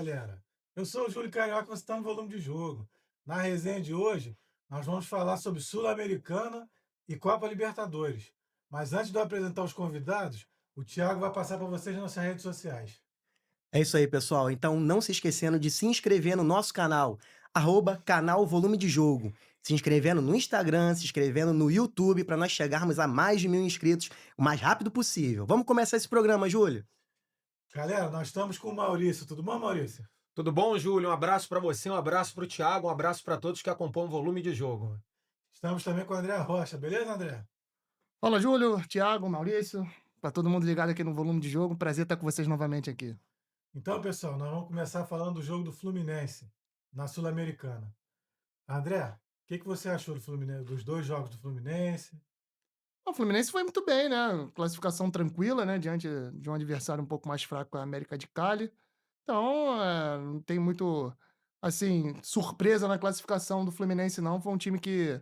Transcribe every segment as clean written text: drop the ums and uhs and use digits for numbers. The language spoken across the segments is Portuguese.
galera. Eu sou o Júlio Carioca, você está no Volume de Jogo. Na resenha de hoje, nós vamos falar sobre Sul-Americana e Copa Libertadores. Mas antes de eu apresentar os convidados, o Thiago vai passar para vocês nas nossas redes sociais. É isso aí, pessoal. Então, não se esquecendo de se inscrever no nosso canal, canal Volume de Jogo. Se inscrevendo no Instagram, se inscrevendo no YouTube, para nós chegarmos a mais de 1.000 inscritos o mais rápido possível. Vamos começar esse programa, Júlio? Galera, nós estamos com o Maurício. Tudo bom, Maurício? Tudo bom, Júlio? Um abraço para você, um abraço para o Thiago, um abraço para todos que acompanham o volume de jogo. Estamos também com o André Rocha. Beleza, André? Fala, Júlio, Thiago, Maurício, para todo mundo ligado aqui no Volume de Jogo. Prazer estar com vocês novamente aqui. Então, pessoal, nós vamos começar falando do jogo do Fluminense na Sul-Americana. André, o que você achou do Fluminense, dos dois jogos do Fluminense? O Fluminense foi muito bem, né? Classificação tranquila, né? Diante de um adversário um pouco mais fraco, a América de Cali. Então, não tem muito, assim, surpresa na classificação do Fluminense, não. Foi um time que,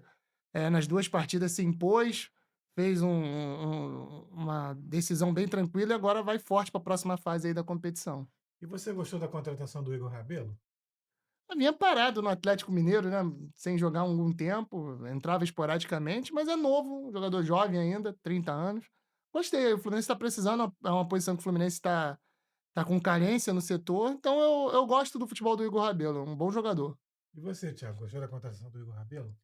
nas duas partidas, se impôs, fez uma decisão bem tranquila e agora vai forte para a próxima fase aí da competição. E você gostou da contratação do Igor Rabelo? Vinha parado no Atlético Mineiro, né, sem jogar há algum tempo, entrava esporadicamente, mas é novo, um jogador jovem ainda, 30 anos. Gostei, o Fluminense está precisando, é uma posição que o Fluminense tá com carência no setor, então eu gosto do futebol do Igor Rabelo, é um bom jogador. E você, Thiago, gostou da contratação do Igor Rabelo?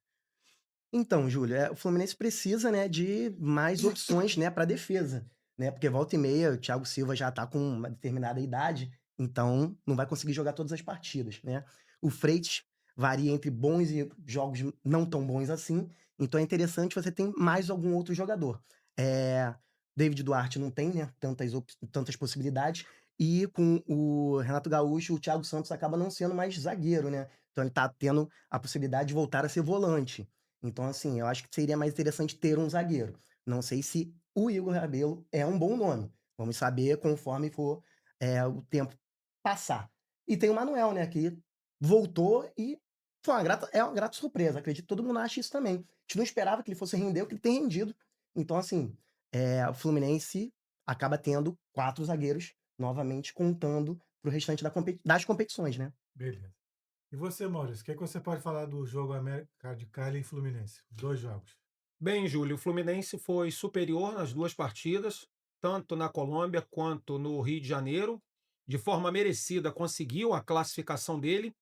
Então, Júlio, o Fluminense precisa, né, de mais opções, né, para defesa, né? Porque volta e meia, o Thiago Silva já tá com uma determinada idade, então não vai conseguir jogar todas as partidas, né? O Freitas varia entre bons e jogos não tão bons assim, então é interessante você ter mais algum outro jogador. David Duarte não tem, né, tantas possibilidades, e com o Renato Gaúcho, o Thiago Santos acaba não sendo mais zagueiro, né? Então ele tá tendo a possibilidade de voltar a ser volante. Então, assim, eu acho que seria mais interessante ter um zagueiro. Não sei se o Igor Rabelo é um bom nome. Vamos saber conforme for o tempo passar. E tem o Manuel, né, que voltou e foi uma grata surpresa. Acredito que todo mundo acha isso também. A gente não esperava que ele fosse render o que ele tem rendido. Então, assim, o Fluminense acaba tendo 4 zagueiros, novamente contando para o restante das competições, né? Beleza. E você, Maurício, o que você pode falar do jogo América de Cali e Fluminense? Os dois jogos. Bem, Júlio, o Fluminense foi superior nas duas partidas, tanto na Colômbia quanto no Rio de Janeiro. De forma merecida, conseguiu a classificação dele.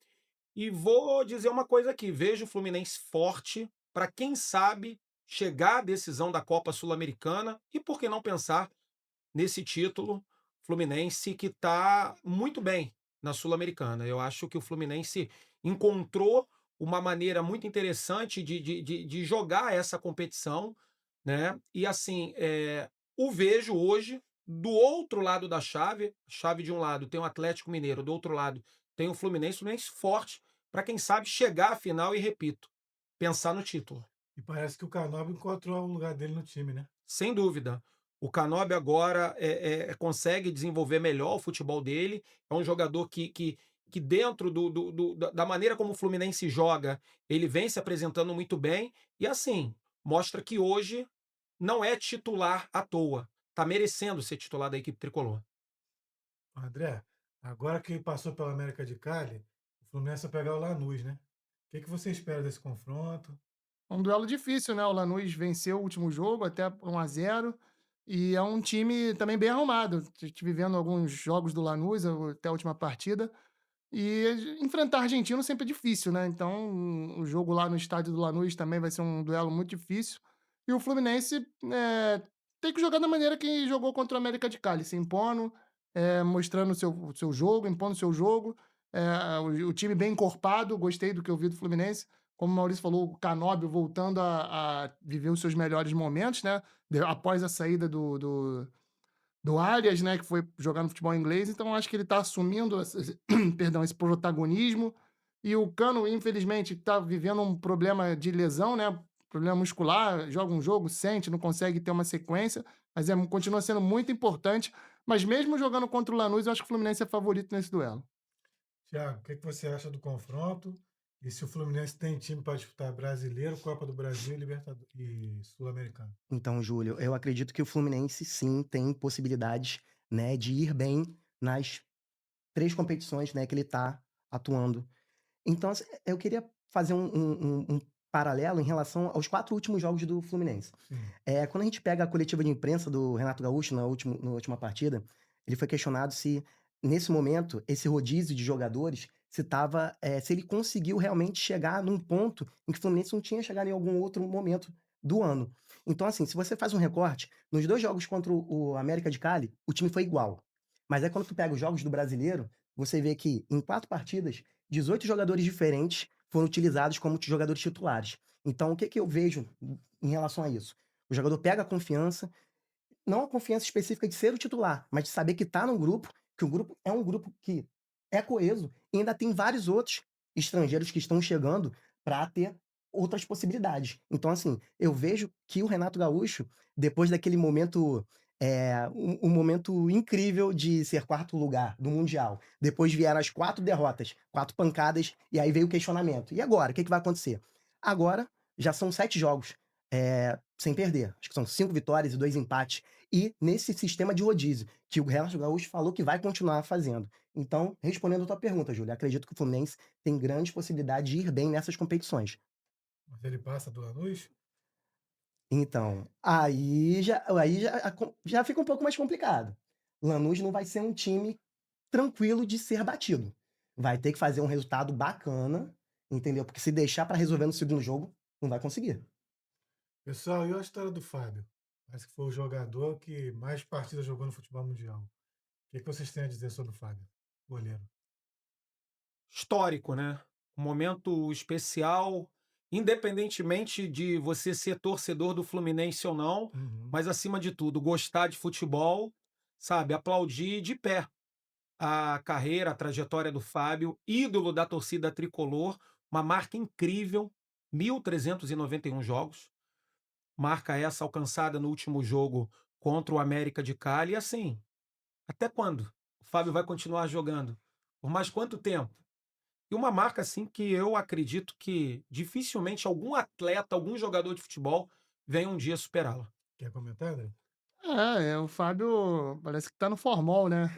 E vou dizer uma coisa aqui: vejo o Fluminense forte para, quem sabe, chegar à decisão da Copa Sul-Americana e, por que não pensar nesse título, Fluminense que está muito bem na Sul-Americana. Eu acho que o Fluminense encontrou uma maneira muito interessante de jogar essa competição, né? E assim, o vejo hoje do outro lado da chave de um lado tem o Atlético Mineiro, do outro lado tem o Fluminense forte para, quem sabe, chegar à final e, repito, pensar no título. E parece que o Canóbio encontrou o lugar dele no time, né? Sem dúvida. O Canóbio agora consegue desenvolver melhor o futebol dele. É um jogador que dentro da maneira como o Fluminense joga, ele vem se apresentando muito bem. E assim, mostra que hoje não é titular à toa. Está merecendo ser titular da equipe tricolor. André, agora que passou pela América de Cali, o Fluminense vai pegar o Lanús, né? O que você espera desse confronto? É um duelo difícil, né? O Lanús venceu o último jogo até por 1-0 e é um time também bem arrumado. Estive vendo alguns jogos do Lanús até a última partida e enfrentar argentino sempre é difícil, né? Então o jogo lá no estádio do Lanús também vai ser um duelo muito difícil. E o Fluminense tem que jogar da maneira que jogou contra o América de Cali, se impondo, mostrando o seu jogo, impondo o seu jogo. O time bem encorpado, gostei do que eu vi do Fluminense. Como o Maurício falou, o Canóbio voltando a viver os seus melhores momentos, né? Após a saída do Arias, né? Que foi jogar no futebol inglês. Então, acho que ele está assumindo perdão, esse protagonismo. E o Cano, infelizmente, está vivendo um problema de lesão, né? Problema muscular, joga um jogo, sente, não consegue ter uma sequência, mas continua sendo muito importante. Mas mesmo jogando contra o Lanús, eu acho que o Fluminense é favorito nesse duelo. Thiago, o que você acha do confronto? E se o Fluminense tem time para disputar Brasileiro, Copa do Brasil e Libertadores e Sul-Americano? Então, Júlio, eu acredito que o Fluminense sim tem possibilidades, né, de ir bem nas 3 competições, né, que ele tá atuando. Então, assim, eu queria fazer um paralelo em relação aos 4 últimos jogos do Fluminense. Sim. Quando a gente pega a coletiva de imprensa do Renato Gaúcho na última partida, ele foi questionado se, nesse momento, esse rodízio de jogadores, se ele conseguiu realmente chegar num ponto em que o Fluminense não tinha chegado em algum outro momento do ano. Então, assim, se você faz um recorte, nos 2 jogos contra o América de Cali, o time foi igual. Mas aí quando tu pega os jogos do Brasileiro, você vê que em 4 partidas, 18 jogadores diferentes foram utilizados como jogadores titulares. Então, o que que eu vejo em relação a isso? O jogador pega a confiança, não a confiança específica de ser o titular, mas de saber que tá num grupo, que o grupo é um grupo que é coeso e ainda tem vários outros estrangeiros que estão chegando para ter outras possibilidades. Então, assim, eu vejo que o Renato Gaúcho, depois daquele momento, um momento incrível de ser 4º lugar do Mundial, depois vieram as 4 derrotas, 4 pancadas, e aí veio o questionamento. E agora? O que que vai acontecer? Agora já são 7 jogos, sem perder. Acho que são 5 vitórias e 2 empates. E nesse sistema de rodízio, que o Renato Gaúcho falou que vai continuar fazendo. Então, respondendo a tua pergunta, Júlia, acredito que o Fluminense tem grandes possibilidades de ir bem nessas competições. Mas ele passa do Lanús? Então, já fica um pouco mais complicado. Lanús não vai ser um time tranquilo de ser batido. Vai ter que fazer um resultado bacana, entendeu? Porque se deixar para resolver no segundo jogo, não vai conseguir. Pessoal, e a história do Fábio? Parece que foi o jogador que mais partidas jogou no futebol mundial. O que que vocês têm a dizer sobre o Fábio, goleiro? Histórico, né? Um momento especial, independentemente de você ser torcedor do Fluminense ou não, Uhum. mas acima de tudo, gostar de futebol, sabe? Aplaudir de pé a carreira, a trajetória do Fábio, ídolo da torcida tricolor, uma marca incrível, 1.391 jogos, marca essa alcançada no último jogo contra o América de Cali. E assim, até quando o Fábio vai continuar jogando? Por mais quanto tempo? E uma marca assim que eu acredito que dificilmente algum atleta, algum jogador de futebol venha um dia superá-la. Quer comentar, André? O Fábio parece que tá no formol, né?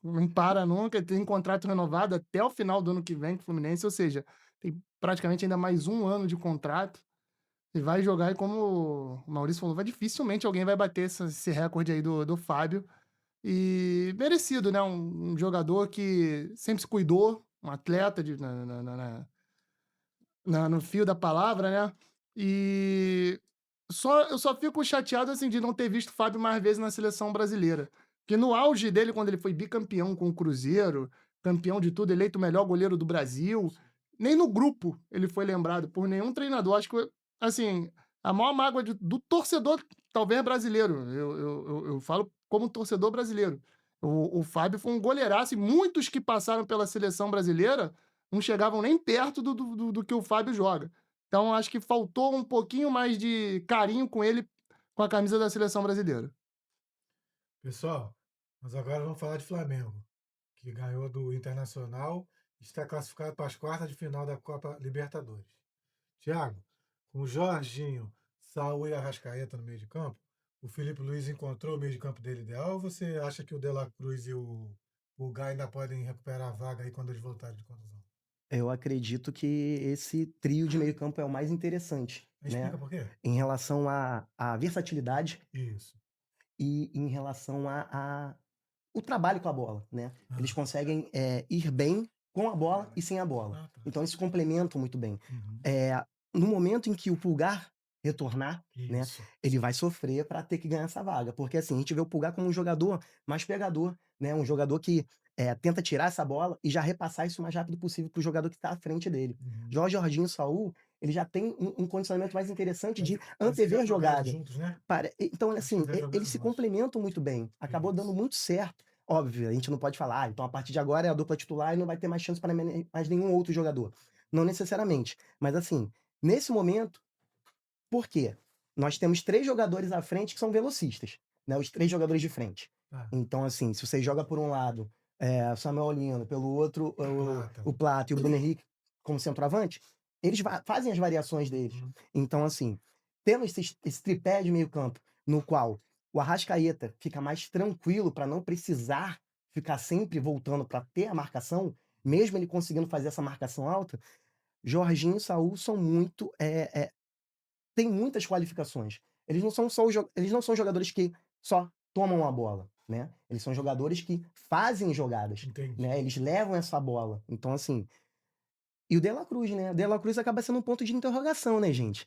Não para nunca, ele tem contrato renovado até o final do ano que vem com o Fluminense, ou seja, tem praticamente ainda mais 1 ano de contrato. E vai jogar e como o Maurício falou, vai dificilmente alguém vai bater esse recorde aí do Fábio. E merecido, né? Um jogador que sempre se cuidou, um atleta no fio da palavra, né? E eu só fico chateado assim de não ter visto o Fábio mais vezes na seleção brasileira. Porque no auge dele, quando ele foi bicampeão com o Cruzeiro, campeão de tudo, eleito o melhor goleiro do Brasil, nem no grupo ele foi lembrado por nenhum treinador. Acho que, assim, a maior mágoa do torcedor, talvez brasileiro. Eu falo como torcedor brasileiro. O Fábio foi um goleiraço e muitos que passaram pela seleção brasileira não chegavam nem perto do que o Fábio joga. Então acho que faltou um pouquinho mais de carinho com ele, com a camisa da seleção brasileira. Pessoal, nós agora vamos falar de Flamengo, que ganhou do Internacional e está classificado para as quartas de final da Copa Libertadores. Thiago, com o Jorginho, Saúl e Arrascaeta no meio de campo, o Felipe Luiz encontrou o meio de campo dele ideal ou você acha que o De La Cruz e o Gá ainda podem recuperar a vaga aí quando eles voltarem de contusão? Eu acredito que esse trio de meio-campo é o mais interessante, Explica né? por quê? Em relação à versatilidade Isso. e em relação a o trabalho com a bola, né? Eles Ah, conseguem, ir bem com a bola e sem a bola. ah, tá. Então eles se complementam muito bem. Uhum. No momento em que o Pulgar retornar, né, Isso. ele vai sofrer para ter que ganhar essa vaga, porque, assim, a gente vê o Pulgar como um jogador mais pegador, né, um jogador que, tenta tirar essa bola e já repassar isso o mais rápido possível para o jogador que está à frente dele. Uhum. Já o Jorginho e o Saúl, ele já tem um condicionamento mais interessante de Parece que já antever jogaram jogada. juntos, né? Então, Acho que assim, já jogaram eles se juntos. complementam muito bem. Acabou dando Isso. muito certo. Óbvio, a gente não pode falar: então a partir de agora é a dupla titular e não vai ter mais chance para mais nenhum outro jogador. Não necessariamente. Mas, assim, nesse momento, por quê? Nós temos 3 jogadores à frente que são velocistas, né, os 3 jogadores de frente. Tá. Então, assim, se você joga por um lado, o Samuel Lino, pelo outro, Plata. o Plata e o Bruno Henrique como centroavante, eles fazem as variações deles. Uhum. Então, assim, tendo esse tripé de meio campo, no qual o Arrascaeta fica mais tranquilo para não precisar ficar sempre voltando para ter a marcação, mesmo ele conseguindo fazer essa marcação alta, Jorginho e Saul são muito, têm muitas qualificações. Eles não são jogadores que só tomam a bola, né? Eles são jogadores que fazem jogadas, Entendi. né? Eles levam essa bola. Então, assim, e o De La Cruz, né? O De La Cruz acaba sendo um ponto de interrogação, né, gente?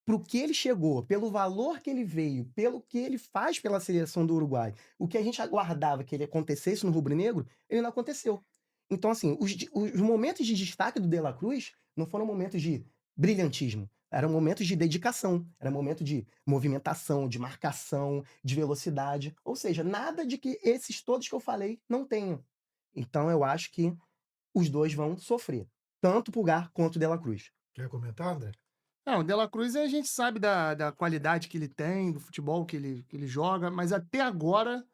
Pro que ele chegou, pelo valor que ele veio, pelo que ele faz pela seleção do Uruguai, o que a gente aguardava que ele acontecesse no rubro-negro, ele não aconteceu. Então, assim, os momentos de destaque do De La Cruz não foram momentos de brilhantismo, eram momentos de dedicação, era momento de movimentação, de marcação, de velocidade, ou seja, nada de que esses todos que eu falei não tenham. Então, eu acho que os dois vão sofrer, tanto o Pulgar quanto o De La Cruz. Quer comentar, André? Não, o De La Cruz a gente sabe da qualidade que ele tem, do futebol que ele joga, mas até agora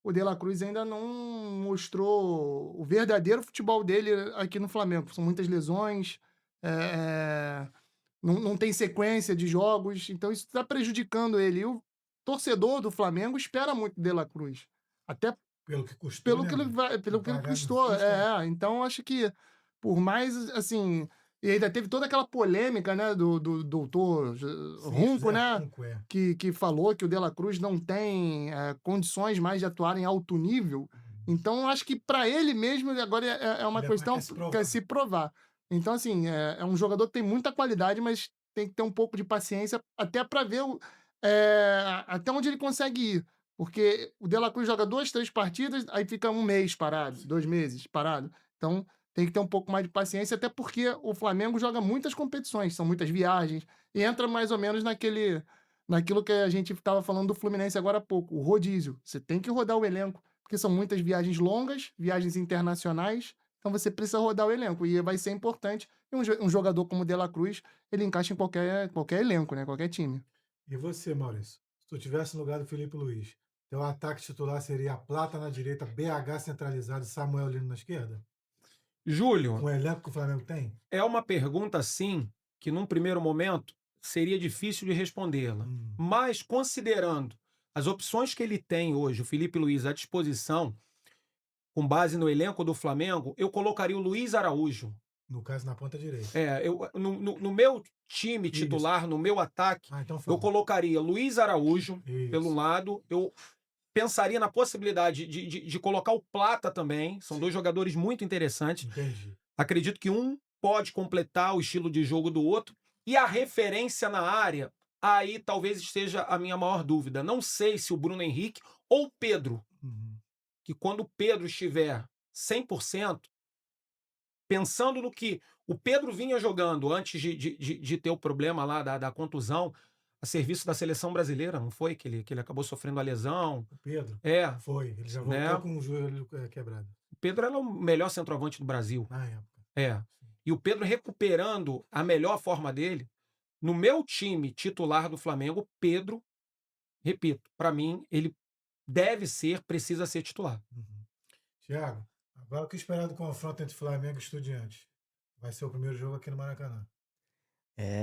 o De La Cruz ainda não mostrou o verdadeiro futebol dele aqui no Flamengo. São muitas lesões, não tem sequência de jogos, então isso está prejudicando ele. E o torcedor do Flamengo espera muito do De La Cruz, até Pelo que custou, pelo né, que ele mano? vai, pelo que ele Pagar no custou. Fisca. Então acho que, por mais assim. E ainda teve toda aquela polêmica, né, do doutor Sim, Runco, José né? Runco, é. Que falou que o De La Cruz não tem condições mais de atuar em alto nível. Então, acho que para ele mesmo agora é uma Ele agora questão quer se que provar. quer se provar. Então, assim, é um jogador que tem muita qualidade, mas tem que ter um pouco de paciência até para ver até onde ele consegue ir. Porque o De La Cruz joga 2, 3 partidas, aí fica um mês parado, 2 meses parado. Então, tem que ter um pouco mais de paciência, até porque o Flamengo joga muitas competições, são muitas viagens, e entra mais ou menos naquilo que a gente estava falando do Fluminense agora há pouco, o rodízio. Você tem que rodar o elenco, porque são muitas viagens longas, viagens internacionais, então você precisa rodar o elenco, e vai ser importante. E um jogador como o De La Cruz, ele encaixa em qualquer elenco, né? Qualquer time. E você, Maurício? Se tu tivesse no lugar do Felipe Luiz, teu ataque titular seria a Plata na direita, BH centralizado e Samuel Lino na esquerda? Júlio, Com o elenco que o Flamengo tem? é uma pergunta, sim, que num primeiro momento seria difícil de respondê-la. Mas, considerando as opções que ele tem hoje, o Felipe Luiz, à disposição, com base no elenco do Flamengo, eu colocaria o Luiz Araújo. No caso, na ponta direita. No meu time Isso. titular, no meu ataque, Ah, então eu fala. colocaria Luiz Araújo, pelo Isso. lado. Eu pensaria na possibilidade de colocar o Plata também. São dois jogadores muito interessantes. Entendi. Acredito que um pode completar o estilo de jogo do outro. E a referência na área, aí talvez esteja a minha maior dúvida. Não sei se o Bruno Henrique ou o Pedro, que quando o Pedro estiver 100%, pensando no que o Pedro vinha jogando antes de ter o problema lá da contusão, a serviço da seleção brasileira, não foi? Que ele acabou sofrendo a lesão. O Pedro? É. Foi. Ele já Né? voltou com o joelho quebrado. O Pedro era o melhor centroavante do Brasil. Na época. É. E o Pedro recuperando a melhor forma dele. No meu time titular do Flamengo, Pedro, repito, para mim, ele precisa ser titular. Thiago, agora o que esperar do confronto entre Flamengo e Estudiantes? Vai ser o primeiro jogo aqui no Maracanã.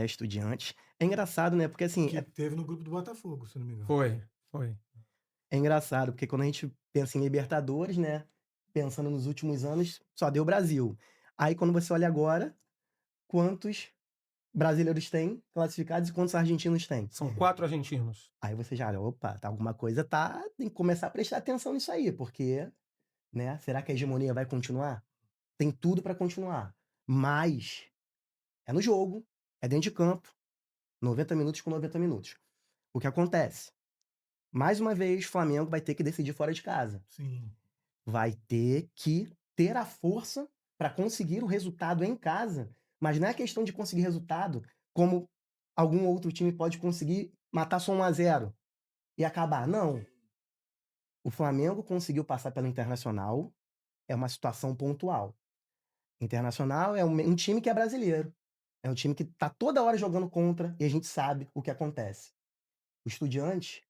Estudiantes. É engraçado, né? Porque assim, Que teve no grupo do Botafogo, se não me engano. Foi. é engraçado, porque quando a gente pensa em Libertadores, né? Pensando nos últimos anos, só deu Brasil. Aí quando você olha agora, quantos brasileiros tem classificados e quantos argentinos tem? São 4 argentinos. Aí você já olha, opa, alguma coisa tem que começar a prestar atenção nisso aí, porque, né? Será que a hegemonia vai continuar? Tem tudo para continuar. Mas é no jogo, é dentro de campo, 90 minutos com 90 minutos. O que acontece? Mais uma vez, o Flamengo vai ter que decidir fora de casa. Sim. Vai ter que ter a força para conseguir o resultado em casa. Mas não é questão de conseguir resultado como algum outro time pode conseguir matar só 1-0 e acabar. Não. O Flamengo conseguiu passar pelo Internacional, é uma situação pontual. Internacional é um time que é brasileiro. É um time que tá toda hora jogando contra e a gente sabe o que acontece. O Estudiante,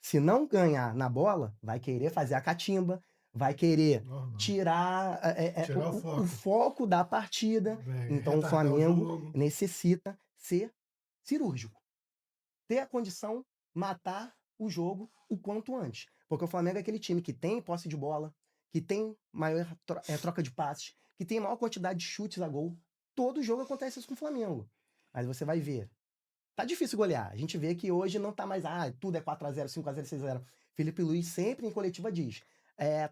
se não ganhar na bola, vai querer fazer a catimba, vai querer tirar o foco da partida. Então o Flamengo necessita ser cirúrgico. Ter a condição, matar o jogo o quanto antes. Porque o Flamengo é aquele time que tem posse de bola, que tem maior troca de passes, que tem maior quantidade de chutes a gol. Todo jogo acontece isso com o Flamengo. Mas você vai ver. Tá difícil golear. A gente vê que hoje não tá mais, tudo é 4x0, 5x0, 6x0. Felipe Luiz sempre em coletiva diz,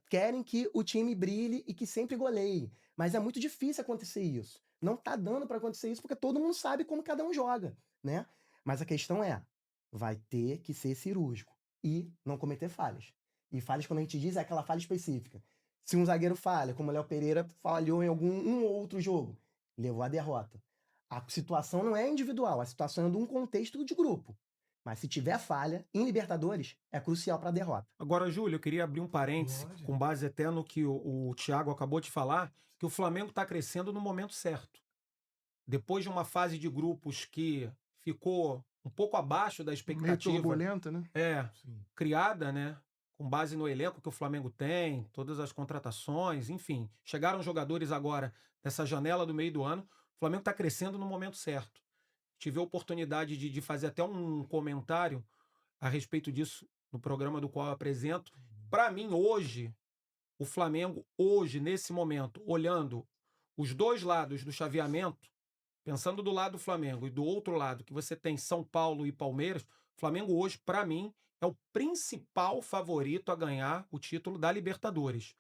querem que o time brilhe e que sempre goleie. Mas é muito difícil acontecer isso. Não tá dando pra acontecer isso porque todo mundo sabe como cada um joga, né? Mas a questão vai ter que ser cirúrgico e não cometer falhas. E falhas, quando a gente diz, é aquela falha específica. Se um zagueiro falha, como o Léo Pereira falhou em um ou outro jogo, levou a derrota. A situação não é individual, a situação é de um contexto de grupo. Mas se tiver falha, em Libertadores, é crucial para a derrota. Agora, Júlio, eu queria abrir um parêntese, Pode. com base até no que o Thiago acabou de falar, que o Flamengo está crescendo no momento certo. Depois de uma fase de grupos que ficou um pouco abaixo da Meio expectativa turbulenta, né? Sim. criada, né, com base no elenco que o Flamengo tem, todas as contratações, enfim. Chegaram jogadores agora nessa janela do meio do ano. O Flamengo está crescendo no momento certo. Tive a oportunidade de fazer até um comentário a respeito disso no programa do qual eu apresento. Para mim, hoje, o Flamengo, hoje, nesse momento, olhando os dois lados do chaveamento, pensando do lado do Flamengo e do outro lado, que você tem São Paulo e Palmeiras, o Flamengo hoje, para mim, é o principal favorito a ganhar o título da Libertadores.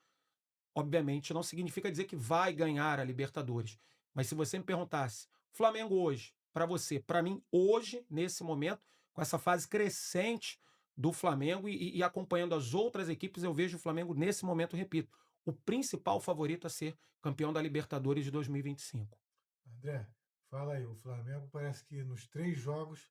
Obviamente, não significa dizer que vai ganhar a Libertadores. Mas se você me perguntasse, Flamengo hoje, para você, para mim, hoje, nesse momento, com essa fase crescente do Flamengo e acompanhando as outras equipes, eu vejo o Flamengo nesse momento, repito, o principal favorito a ser campeão da Libertadores de 2025. André, fala aí, o Flamengo parece que nos 3 jogos,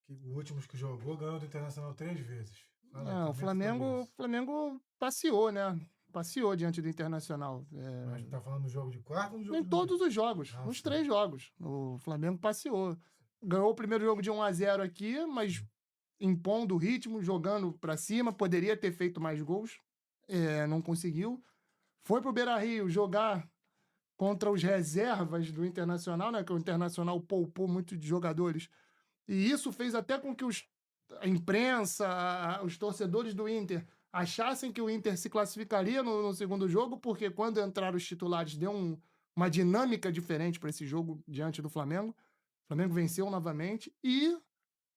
os últimos que jogou, ganhou do Internacional 3 vezes. Fala aí, O comenta sobre isso. Flamengo passeou, né? Passeou diante do Internacional. Mas tá falando no jogo de quarta ou no jogo Em de todos os jogos, Ah, nos sim. 3 jogos. O Flamengo passeou. Ganhou o primeiro jogo de 1x0 aqui, mas impondo o ritmo, jogando pra cima, poderia ter feito mais gols, não conseguiu. Foi pro Beira-Rio jogar contra os reservas do Internacional, né? Que o Internacional poupou muito de jogadores. E isso fez até com que a imprensa, os torcedores do Inter achassem que o Inter se classificaria no segundo jogo, porque quando entraram os titulares deu uma dinâmica diferente para esse jogo diante do Flamengo. O Flamengo venceu novamente e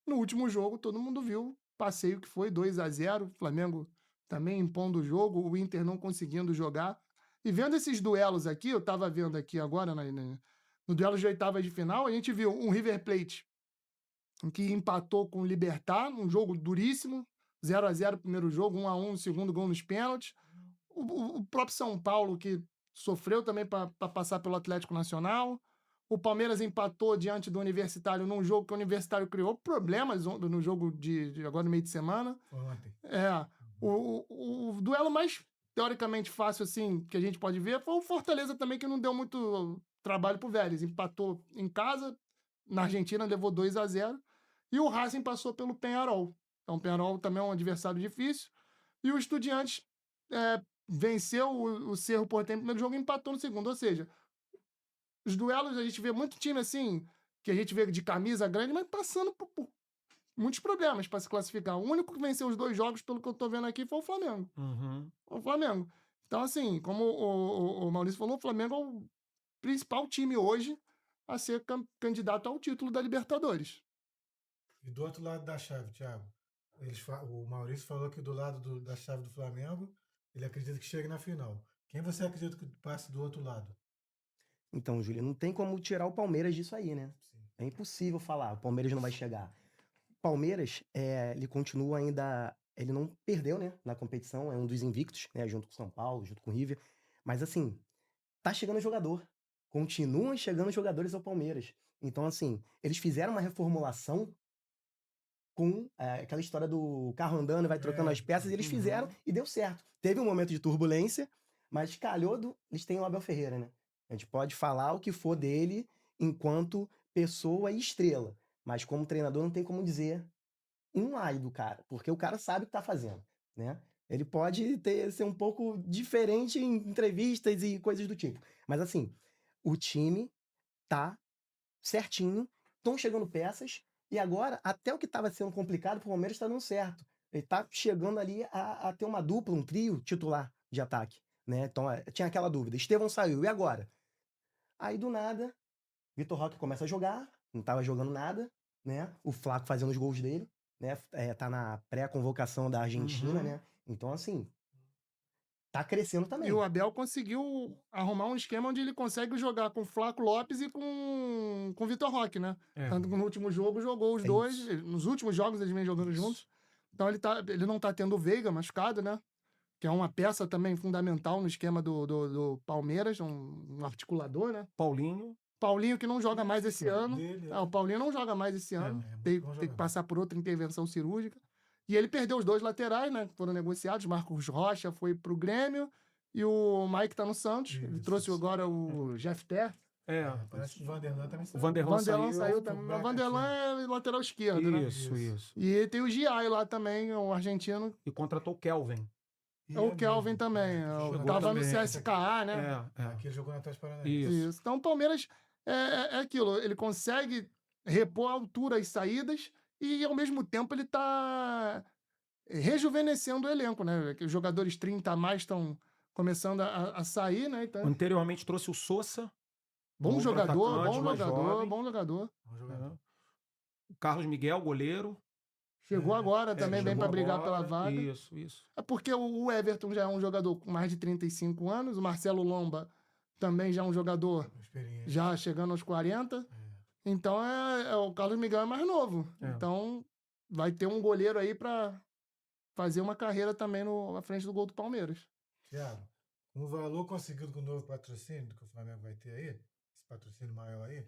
no último jogo todo mundo viu o passeio que foi 2x0, o Flamengo também impondo o jogo, o Inter não conseguindo jogar. E vendo esses duelos aqui, eu estava vendo aqui agora no duelo de oitavas de final, a gente viu um River Plate que empatou com o Libertad, um jogo duríssimo, 0x0 primeiro jogo, 1x1 no segundo, gol nos pênaltis. O próprio São Paulo, que sofreu também para passar pelo Atlético Nacional. O Palmeiras empatou diante do Universitário num jogo que o Universitário criou problemas no jogo de agora no meio de semana. Foi ontem. O duelo mais teoricamente fácil assim que a gente pode ver foi o Fortaleza também, que não deu muito trabalho pro Vélez. Empatou em casa, na Argentina levou 2x0. E o Racing passou pelo Peñarol. Então o Peñarol também é um adversário difícil. E o Estudiantes venceu o Cerro Porteño no primeiro jogo e empatou no segundo. Ou seja, os duelos a gente vê muito time assim, que a gente vê de camisa grande, mas passando por muitos problemas para se classificar. O único que venceu os 2 jogos, pelo que eu tô vendo aqui, foi o Flamengo. Uhum. O Flamengo. Então, assim, como o Maurício falou, o Flamengo é o principal time hoje a ser candidato ao título da Libertadores. E do outro lado da chave, Thiago? O Maurício falou que do lado da chave do Flamengo, ele acredita que chegue na final. Quem você acredita que passe do outro lado? Então, Júlia, não tem como tirar o Palmeiras disso aí, né? Sim. É impossível falar, o Palmeiras não vai chegar. O Palmeiras, ele continua ainda. Ele não perdeu, né, na competição, é um dos invictos, né, junto com o São Paulo, junto com o River. Mas, assim, tá chegando jogador. Continuam chegando jogadores ao Palmeiras. Então, assim, eles fizeram uma reformulação com aquela história do carro andando e vai trocando as peças, eles fizeram e deu certo. Teve um momento de turbulência, mas calhou eles têm o Abel Ferreira, né? A gente pode falar o que for dele enquanto pessoa e estrela, mas como treinador não tem como dizer um ai do cara, porque o cara sabe o que tá fazendo, né? Ele pode ser um pouco diferente em entrevistas e coisas do tipo, mas assim, o time tá certinho, estão chegando peças E agora, até o que estava sendo complicado pro Palmeiras tá dando certo. Ele tá chegando ali a ter uma dupla, um trio titular de ataque, né? Então, tinha aquela dúvida. Estevão saiu, e agora? Aí, do nada, Vitor Roque começa a jogar, não estava jogando nada, né? O Flaco fazendo os gols dele, né? Tá na pré-convocação da Argentina, Uhum. né? Então, assim, tá crescendo E o também. Abel conseguiu arrumar um esquema onde ele consegue jogar com o Flaco Lopes e com o Vitor Roque, né? É. Tanto que no último jogo jogou os É dois. isso. Nos últimos jogos eles vêm jogando Isso. juntos. Então ele não tá tendo o Veiga machucado, né? Que é uma peça também fundamental no esquema do Palmeiras, um articulador, né? Paulinho. Paulinho que não joga mais esse Dele, ano. é. O Paulinho não joga mais esse ano. É muito Tem bom que jogador. passar por outra intervenção cirúrgica. E ele perdeu os dois laterais, né? Que foram negociados. Marcos Rocha foi pro Grêmio e o Mike tá no Santos. Ele Isso, trouxe isso. agora o Jeff Ter. Parece que o Vanderlan também O saiu. Vanderlan Vanderlan saiu. saiu também. Mas o Vanderlan é lateral esquerdo, né? Isso. E tem o Giai lá também, o argentino. E contratou o Kelvin. É o Kelvin também. Jogou Tava no também. CSKA, né? Aqui ele jogou na Atlético Paranaense. Isso. Então o Palmeiras é aquilo, ele consegue repor a altura as saídas e ao mesmo tempo ele tá rejuvenescendo o elenco, né? Que os jogadores 30 a mais estão começando a sair, né? Então, Anteriormente trouxe o Sousa. bom outro jogador, atacante, mais jovem. bom jogador. Bom jogador. O Carlos Miguel, goleiro. Chegou agora também, bem chegou para brigar agora. pela vaga. Isso. É porque o Everton já é um jogador com mais de 35 anos, o Marcelo Lomba também já é um jogador Experiência. já chegando aos 40. Então o Carlos Miguel é mais novo. É. Então vai ter um goleiro aí para fazer uma carreira também à frente do gol do Palmeiras. Thiago, com o valor conseguido com o novo patrocínio que o Flamengo vai ter aí, esse patrocínio maior aí,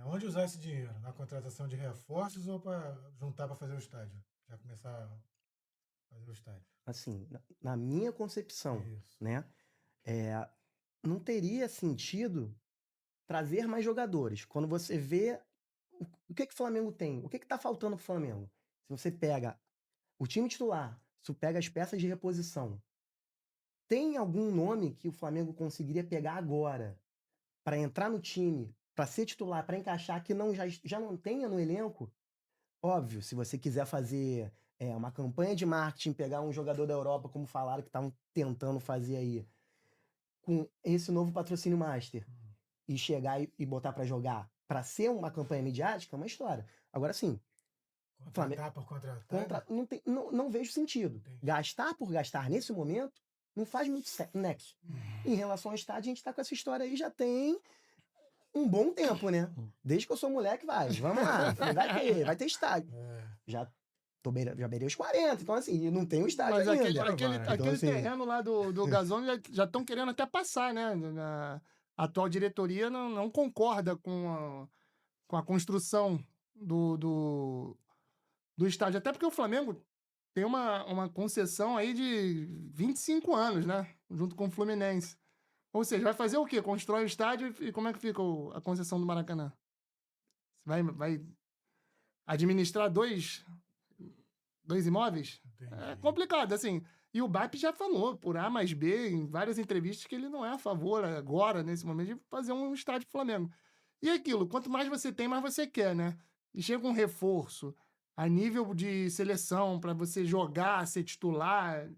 onde usar esse dinheiro? Na contratação de reforços ou para juntar para fazer o estádio? Já começar a fazer o estádio. Assim, na minha concepção, Isso. né? Não teria sentido trazer mais jogadores. Quando você vê o que o Flamengo tem, o que tá faltando pro Flamengo? Se você pega o time titular, se você pega as peças de reposição, tem algum nome que o Flamengo conseguiria pegar agora para entrar no time, para ser titular, para encaixar que já não tenha no elenco? Óbvio, se você quiser fazer uma campanha de marketing, pegar um jogador da Europa, como falaram que estavam tentando fazer aí, com esse novo patrocínio master, e chegar e botar para jogar, para ser uma campanha midiática, é uma história. Agora sim, Contratar por contratar. não vejo sentido. Entendi. Gastar por gastar nesse momento não faz muito nexo. Em relação ao estádio, a gente tá com essa história aí já tem um bom tempo, né? Desde que eu sou moleque, vamos lá, vai ter estádio. Já beirei os 40, então assim, não tem um estádio Mas ainda. aquele assim, terreno lá do Gazon já estão querendo até passar, né? A atual diretoria não concorda com a construção do estádio. Até porque o Flamengo tem uma concessão aí de 25 anos, né? Junto com o Fluminense. Ou seja, vai fazer o quê? Constrói o estádio e como é que fica a concessão do Maracanã? Você vai administrar dois imóveis? Entendi. É complicado, assim. E o BAP já falou, por A mais B, em várias entrevistas, que ele não é a favor agora, nesse momento, de fazer um estádio pro Flamengo. E é aquilo, quanto mais você tem, mais você quer, né? E chega um reforço a nível de seleção para você jogar, ser titular.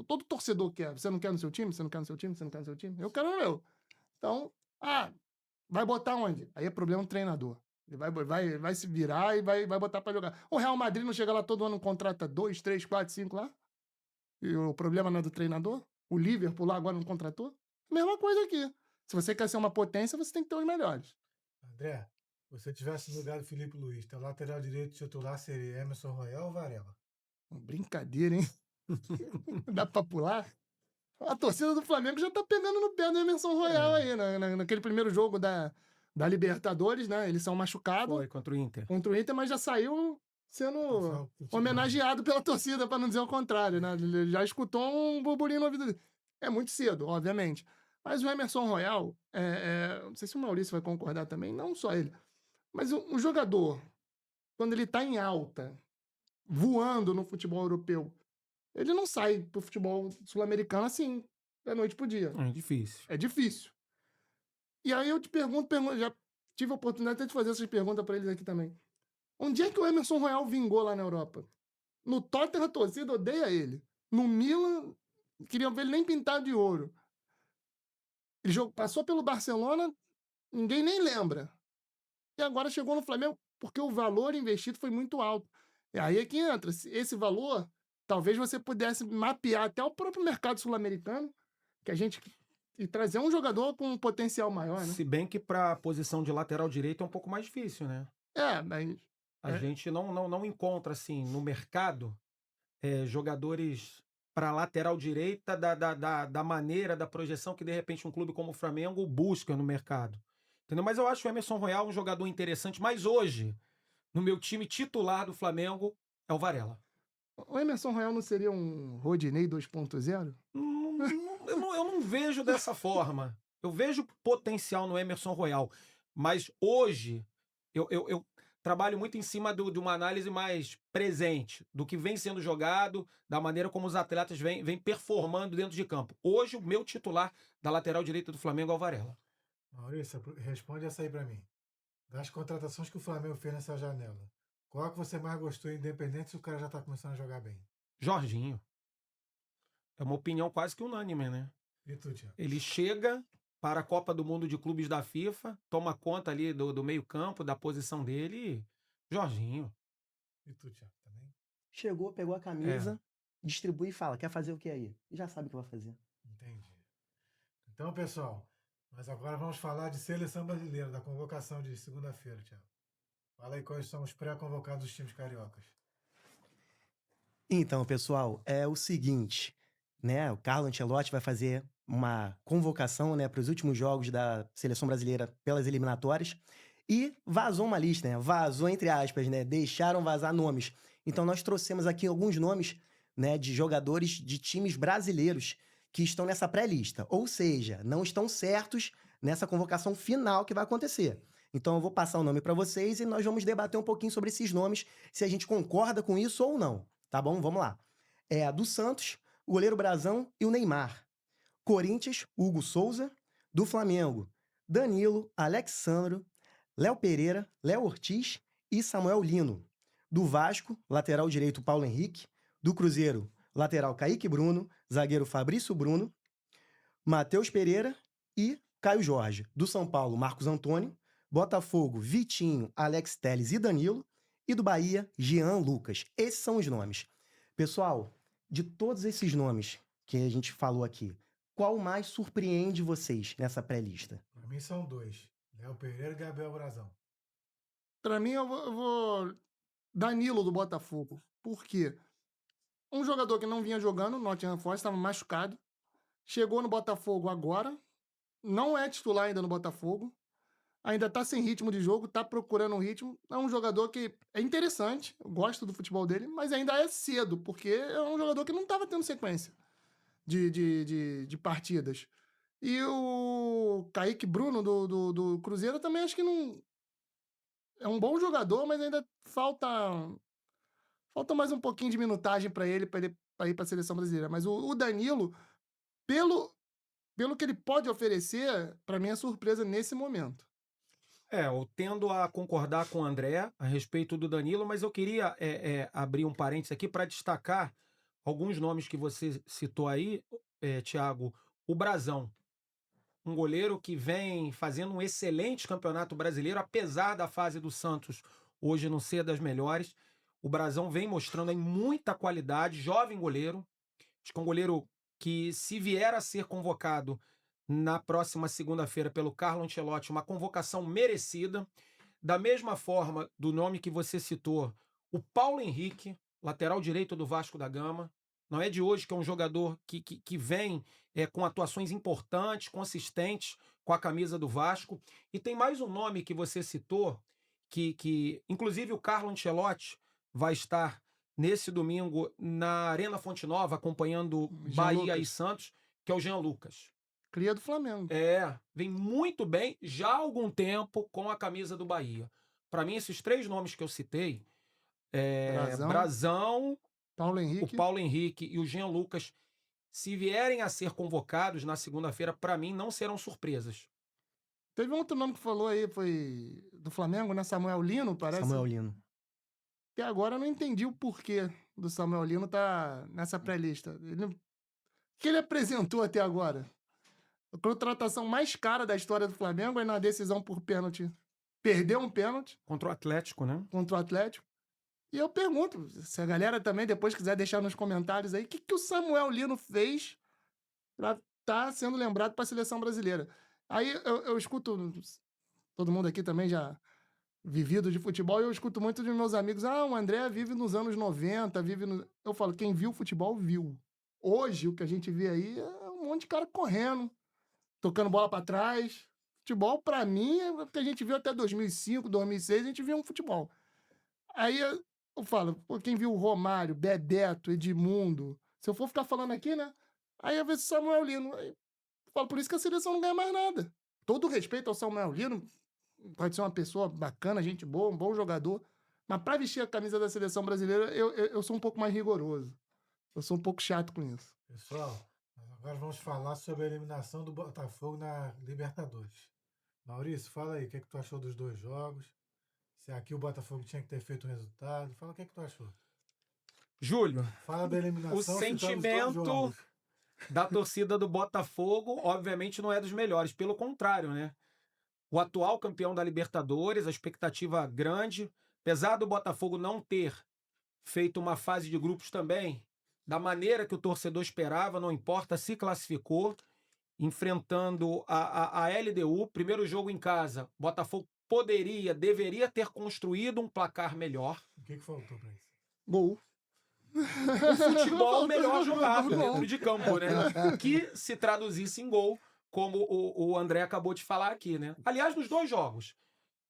Todo torcedor quer. Você não quer no seu time? Você não quer no seu time? Você não quer no seu time? Eu quero no meu. Então, vai botar onde? Aí é problema do treinador. Ele vai se virar e vai botar pra jogar. O Real Madrid não chega lá todo ano, contrata 2, 3, 4, 5 lá? E o problema não é do treinador? O Liverpool lá agora não contratou? Mesma coisa aqui. Se você quer ser uma potência, você tem que ter os melhores. André, se você tivesse no lugar do Felipe Luiz, teu lateral direito titular seria Emerson Royal ou Varela? Brincadeira, hein? Dá pra pular? A torcida do Flamengo já tá pegando no pé do Emerson Royal aí, naquele primeiro jogo da Libertadores, né? Eles são machucados. Foi contra o Inter. Contra o Inter, mas já saiu sendo homenageado pela torcida, para não dizer o contrário, né? Ele já escutou um burburinho no ouvido dele. É muito cedo, obviamente. Mas o Emerson Royal, não sei se o Maurício vai concordar também, não só ele, mas um jogador, quando ele tá em alta, voando no futebol europeu, ele não sai pro futebol sul-americano assim, da noite pro dia. É difícil. É difícil. E aí eu te pergunto, já tive a oportunidade até de fazer essas perguntas para eles aqui também. Onde é que o Emerson Royal vingou lá na Europa? No Tottenham, a torcida odeia ele. No Milan, queriam ver ele nem pintado de ouro. Ele passou pelo Barcelona, ninguém nem lembra. E agora chegou no Flamengo porque o valor investido foi muito alto. E aí é que entra. Esse valor, talvez você pudesse mapear até o próprio mercado sul-americano, que a gente e trazer um jogador com um potencial maior, né? Se bem que para a posição de lateral direito é um pouco mais difícil, né? Mas A gente não encontra, assim, no mercado, jogadores para lateral direita da maneira, da projeção que, de repente, um clube como o Flamengo busca no mercado. Entendeu? Mas eu acho o Emerson Royal um jogador interessante. Mas hoje, no meu time titular do Flamengo, é o Varela. o Emerson Royal não seria um Rodinei 2.0? Eu não vejo dessa forma. Eu vejo potencial no Emerson Royal. Mas hoje, eu trabalho muito em cima de uma análise mais presente, do que vem sendo jogado, da maneira como os atletas vêm performando dentro de campo. Hoje, o meu titular da lateral direita do Flamengo é o Varela. Maurício, responde essa aí para mim. Das contratações que o Flamengo fez nessa janela, qual é que você mais gostou, independente se o cara já tá começando a jogar bem? Jorginho. É uma opinião quase que unânime, né? E tu, Thiago? Ele chega para a Copa do Mundo de Clubes da FIFA, toma conta ali do meio-campo, da posição dele. Jorginho. E tu, Thiago, também? Chegou, pegou a camisa, distribui e fala, quer fazer o que aí? E já sabe o que vai fazer. Entendi. Então, pessoal, nós agora vamos falar de seleção brasileira, da convocação de segunda-feira, Thiago. Fala aí quais são os pré-convocados dos times cariocas. Então, pessoal, é o seguinte, né? O Carlo Ancelotti vai fazer uma convocação, né, para os últimos jogos da seleção brasileira pelas eliminatórias e vazou uma lista, né? Vazou entre aspas, né? Deixaram vazar nomes. Então nós trouxemos aqui alguns nomes, né, de jogadores de times brasileiros que estão nessa pré-lista, ou seja, não estão certos nessa convocação final que vai acontecer. Então eu vou passar o nome para vocês e nós vamos debater um pouquinho sobre esses nomes, se a gente concorda com isso ou não. Tá bom? Vamos lá. Do Santos, o goleiro Brazão e o Neymar. Corinthians, Hugo Souza. Do Flamengo, Danilo, Alexandro, Léo Pereira, Léo Ortiz e Samuel Lino. Do Vasco, lateral direito Paulo Henrique. Do Cruzeiro, lateral Kaique Bruno, zagueiro Fabrício Bruno, Matheus Pereira e Caio Jorge. Do São Paulo, Marcos Antônio. Botafogo, Vitinho, Alex Telles e Danilo. E do Bahia, Jean Lucas. Esses são os nomes. Pessoal, de todos esses nomes que a gente falou aqui, qual mais surpreende vocês nessa pré-lista? Para mim são dois. Léo Pereira e Gabriel Brazão. Pra mim, eu vou Danilo do Botafogo. Por quê? Um jogador que não vinha jogando no Nottingham Forest, estava machucado. Chegou no Botafogo agora. Não é titular ainda no Botafogo. Ainda tá sem ritmo de jogo, tá procurando um ritmo. É um jogador que é interessante, eu gosto do futebol dele, mas ainda é cedo, porque é um jogador que não estava tendo sequência de partidas. E o Kaique Bruno do Cruzeiro eu também acho que não. É um bom jogador, mas ainda falta mais um pouquinho de minutagem para ele ir para a seleção brasileira. Mas o Danilo, pelo que ele pode oferecer, para mim é surpresa nesse momento. Eu tendo a concordar com o André a respeito do Danilo, mas eu queria abrir um parênteses aqui para destacar alguns nomes que você citou aí, Thiago. O Brazão, um goleiro que vem fazendo um excelente campeonato brasileiro, apesar da fase do Santos hoje não ser das melhores. O Brazão vem mostrando aí muita qualidade, jovem goleiro. Acho que é um goleiro que, se vier a ser convocado na próxima segunda-feira pelo Carlo Ancelotti, uma convocação merecida. Da mesma forma, do nome que você citou, o Paulo Henrique, lateral direito do Vasco da Gama. Não é de hoje que é um jogador que vem com atuações importantes, consistentes com a camisa do Vasco. E tem mais um nome que você citou, que inclusive o Carlo Ancelotti vai estar nesse domingo na Arena Fonte Nova, acompanhando Bahia e Santos, que é o Jean Lucas. Cria do Flamengo. Vem muito bem já há algum tempo com a camisa do Bahia. Para mim, esses três nomes que eu citei, Brazão, o Paulo Henrique e o Jean Lucas, se vierem a ser convocados na segunda-feira, para mim não serão surpresas. Teve um outro nome que falou aí, foi do Flamengo, né? Samuel Lino, parece. Samuel Lino. até agora eu não entendi o porquê do Samuel Lino tá nessa pré-lista. O que ele apresentou até agora? A contratação mais cara da história do Flamengo é na decisão por pênalti. Perdeu um pênalti Contra o Atlético, né? contra o Atlético. E eu pergunto, se a galera também depois quiser deixar nos comentários aí, o que o Samuel Lino fez para estar sendo lembrado para a seleção brasileira? Aí eu escuto, todo mundo aqui também já vivido de futebol, e eu escuto muito dos meus amigos, o André vive nos anos 90, vive no... Eu falo, quem viu futebol, viu. Hoje, o que a gente vê aí é um monte de cara correndo, tocando bola para trás. Futebol, para mim, é o que a gente viu até 2005, 2006, a gente via um futebol. Aí eu falo, pô, quem viu o Romário, Bebeto, Edmundo, se eu for ficar falando aqui, né? Aí eu vejo Samuel Lino. Aí eu falo, por isso que a seleção não ganha mais nada. Todo respeito ao Samuel Lino, pode ser uma pessoa bacana, gente boa, um bom jogador, mas para vestir a camisa da seleção brasileira, eu sou um pouco mais rigoroso. Eu sou um pouco chato com isso. Pessoal, agora vamos falar sobre a eliminação do Botafogo na Libertadores. Maurício, fala aí, o que é que tu achou dos 2 jogos? Se aqui o Botafogo tinha que ter feito um resultado. Fala o que é que tu achou. Júlio, Fala da eliminação. o citando os dois sentimento jogos. da torcida do Botafogo, obviamente, não é dos melhores. Pelo contrário, né? O atual campeão da Libertadores, a expectativa grande. Apesar do Botafogo não ter feito uma fase de grupos também, da maneira que o torcedor esperava, não importa, se classificou, enfrentando a LDU. Primeiro jogo em casa, Botafogo deveria ter construído um placar melhor. O que faltou pra isso? Gol. O futebol melhor jogado dentro de campo, né? Que se traduzisse em gol, como o André acabou de falar aqui, né? Aliás, nos 2 jogos,